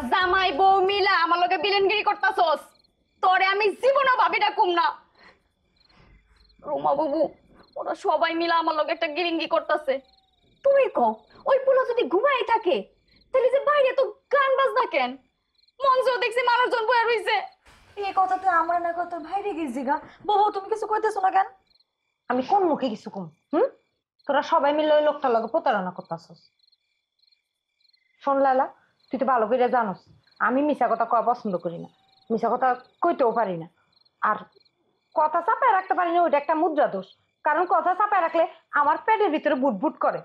জামাই বউ মিলা আমার লগে বিলেনগিরি করতাছস, তোরে আমি জীবনও ভাবি ডাকুম না। রুমা বাবু, ওরা সবাই মিলা আমার লগে একটা গিরিঙ্গি করতেছে। তুমি কও, ওই পুলো যদি ঘুমাই থাকে তাহলে যে বাইরে তো গান বাজনা কেন? মঞ্চেও দেখছি মানুষজন বয়ে রইছে। এই কথা তো আমরা না কত ভাইরে গেছি গা। বউ তুমি কিছু কইতেছো না কেন? আমি কোন মুখে কিছু কম? তোরা সবাই মিলে ওই লোকটার লগে প্রতারণা করতেছস। শোন লালা, তুই তো ভালো করে জানোস আমি মিছা কথা কওয়া পছন্দ করি না, মিছা কথা কইতেও পারি না। আর কথা চাপায় রাখতে পারি না, ওইটা একটা মুদ্রা দোষ। কারণ কথা চাপায় রাখলে আমার পেটের ভিতরে বুটবুট করে।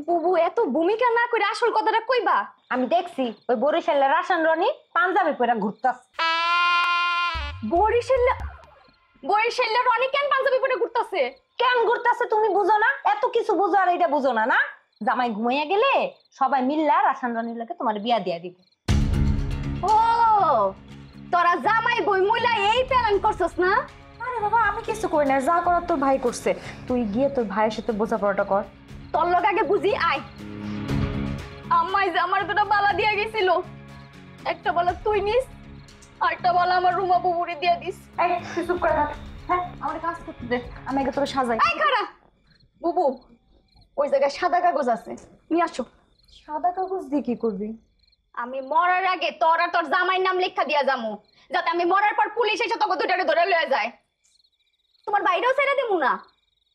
বুবু, এত ভূমিকা না করে আসল কথাটা কইবা। আমি দেখছি ওই বরিশালের রাসান রনি পাঞ্জাবি পরে ঘুরতাস। বরিশালের অনেক কেন পাঞ্জাবি পরে ঘুরতাছে? কেন ঘুরতাছে তুমি বুঝো না? এত কিছু বুঝো আর এটা বুঝো না? না, জামাই ঘুমাইয়া গেলে সবাই মিল্লা রাসান রনির লাগে তোমার বিয়া দিয়া দিব। ও, তোরা জামাই বই মুলা এই প্ল্যান করছস না? আরে বাবা, আমি কিছু করি না, যা করার তোর ভাই করছে। তুই গিয়ে তোর ভাইয়ের সাথে বোঝাপড়াটা কর। তোর লগ আগে বুঝি আয়। আম্মাই যে আমার দুটো বালা দিয়া গেছিল, একটা বালা তুই নিস, আরেকটা বালা আমার রুমা বুবুরে দিয়া দিস। এই তুই চুপ করে থাক। হ্যাঁ, আমার কাজ করতে দে, আমি আগে তোর সাজাই। এই খারা বুবু, ওই জায়গায় সাদা কাগজ আছে, নিয়ে আসো। সাদা কাগজ দিয়ে কি করবি? আমি মরার আগে তোর আর তোর জামাইয়ের নাম লেখা দিয়া যামু, যাতে আমি মরার পর পুলিশ এসে তোকে দুটারে ধরে লয়ে যায়। তোমার বাইরেও ছেড়ে দেবো না,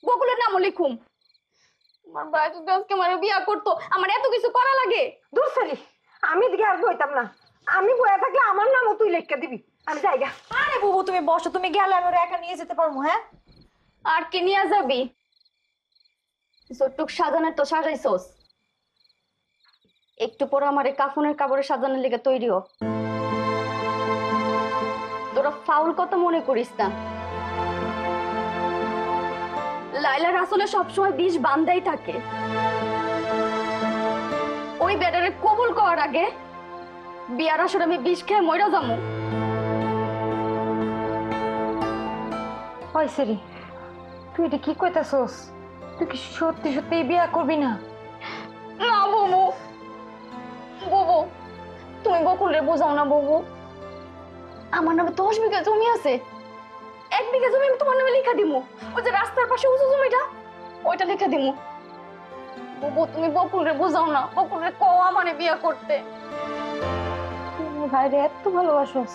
বকুলের নামও লিখুম। আমার ভাই যদি আজকে আমার বিয়া করতো, আমার এত কিছু করা লাগে? দূর সারি, আমি দিকে আর বইতাম না। আমি বইয়া থাকলে আমার নামও তুই লেখা দিবি। আমি যাইগা। আরে বুবু, তুমি বসো, তুমি গেলে আমি ওরা একা নিয়ে যেতে পারবো। হ্যাঁ, আর কি নিয়ে যাবি? চোটটুক সাজানোর তো সাজাইছস, একটু পরে আমার এই কাফনের কাপড়ে সাজানোর লেগে তৈরি হ। তোরা ফাউল কত মনে করিস না, লাইলার আসলে সবসময় বিষ বান্ধাই থাকে। ওই বেটারে কবুল করার আগে বিয়ার আসলে আমি বিষ খেয়ে মইরা যাবো। ওই সারি, তুই এটা কি কইতাছস? তুই কি সত্যি সত্যি বিয়া করবি না? না বুবু, বুবু তুমি বকুলরে বোঝাও না বুবু। আমার নামে 10 বিঘা জমি আছে, 1 বিঘা জমি আমি তোমার নামে লেখা দিমু। ওই যে রাস্তার পাশে উঁচু জমিটা, ওইটা লেখা দিমু। বুবু তুমি বকুলরে বোঝাও না, বকুলরে কও আমারে বিয়া করতে। তুই ভাইরে এত ভালোবাসস,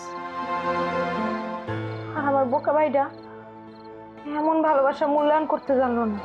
আর আমার বোকা ভাইটা এমন ভালোবাসা মূল্যায়ন করতে জানলো না।